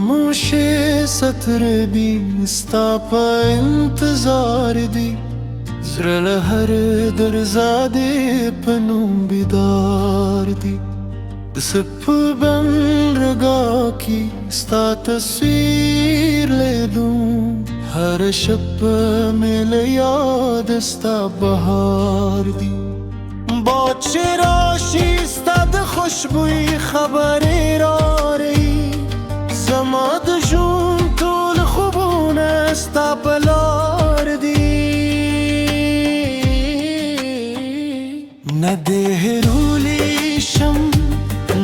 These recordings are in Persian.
खामोश सतर भी स्ता पा इंतजार दी ज़रल हर दरज़ादे पनू बिदार दी सिप बन रगा की स्ता तस्वीर ले लूं हर शब में ले याद स्ता बहार दी बहुत शिराशी स्ताद खुशबुई खबरे रही زماد جون طول خوبون استا بلار دی نده هرولیشم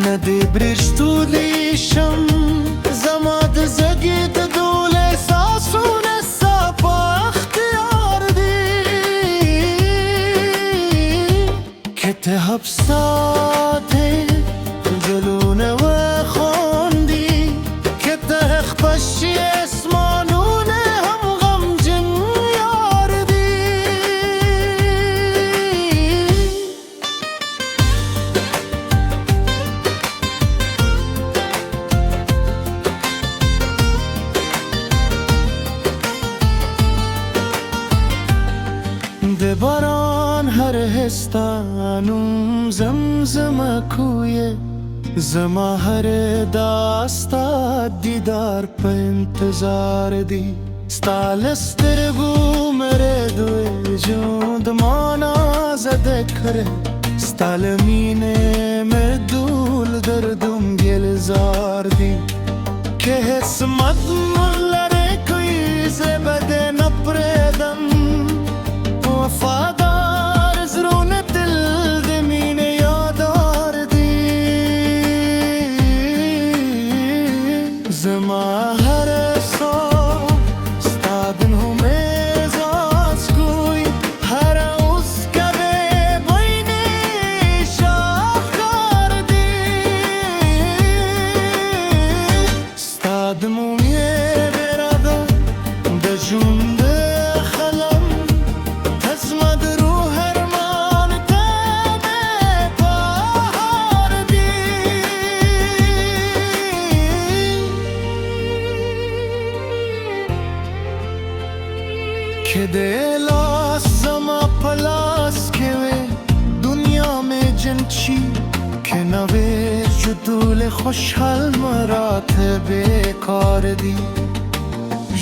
نده برشتولیشم زماد زگید دول احساسون استا با اختیار دی که تهب ساده جلونه و بشی اسمانونه هم غم جن یار دی ده باران هر هستانم زمزم کویه زما हर दास्ता दीदार पे इंतजार दी स्तालस्तर गु मेरे दुए जूंद माना जदे करे स्तालमीने में दूल दर्दुम गेलजार दी के हस्मत मुल्लरे कोई ज़बदे नपरेदम वफादार ज़रूने दिल दमीने यादार زما هر صبح ستادن هم ازاز کوی هر اوز که به بینی شاخار دی ستادم یه برادا دجونده خلم تزمد رو هرمان تبه بهار دی که دلاس زما پلاس که وی دنیا میں جنچی که نوی جدول خوشحال مراتب کار دی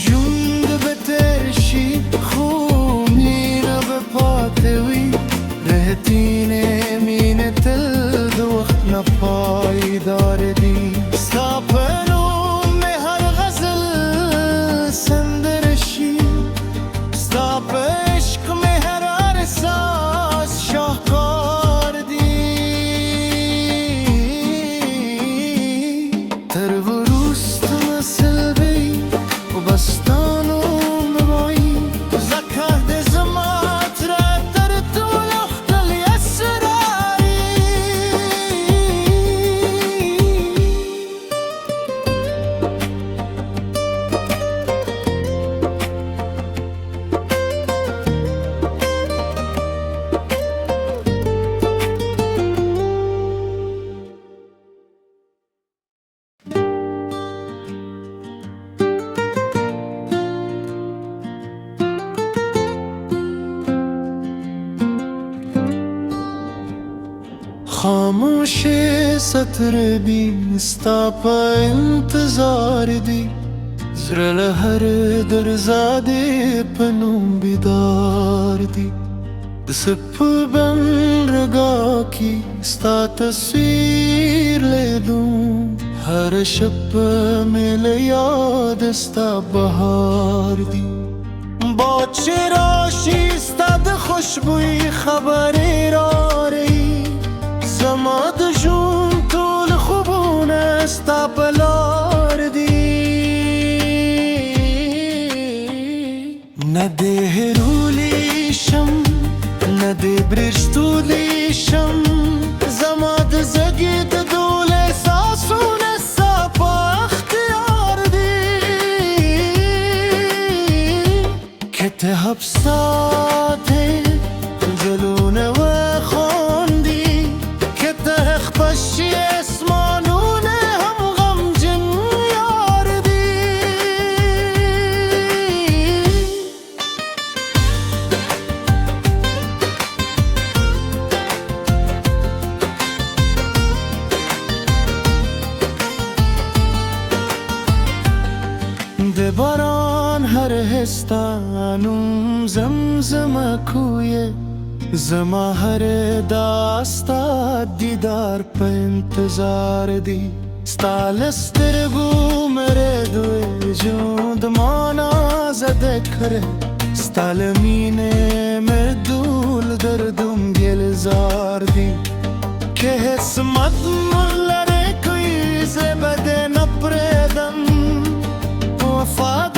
جند به ترشی خونی رو به پاتوی رهتین امین تل دو وقت نپایدار دی ساپنو میں ہر غزل سندرشی عشق میں ہر احساس شاہکار دی تر و روست مسل بی و بستانو مبایی زکه ده زمات را در طول اختل اسراری खामोश सतर भी स्ता पा इंतजार दी ज़रल हर दरज़ादे पनू बिदार दी सिप बन रगा की स्ता तस्वीर ले लूं हर शब में ले याद स्ता बहार दी बहुत शिराशी स्ताद खुशबुई खबरे रही زماد جون طول خوبون استا بلار دی نده هرولیشم نده برشتولیشم زماد زگید دول احساسون استا با اختیار دی که تهب ساده جلونه و خوندی بشی اسمانونه هم غم جن یار دی ستانم زمزمه کویه زما هر داستا دیدار په انتظار دی ستال سترګو مره دوی ژوند مانا زده کړه ستال مینه مې دول دردم ګلزار دی که حسمت ملره کوي زبده نپردم وفا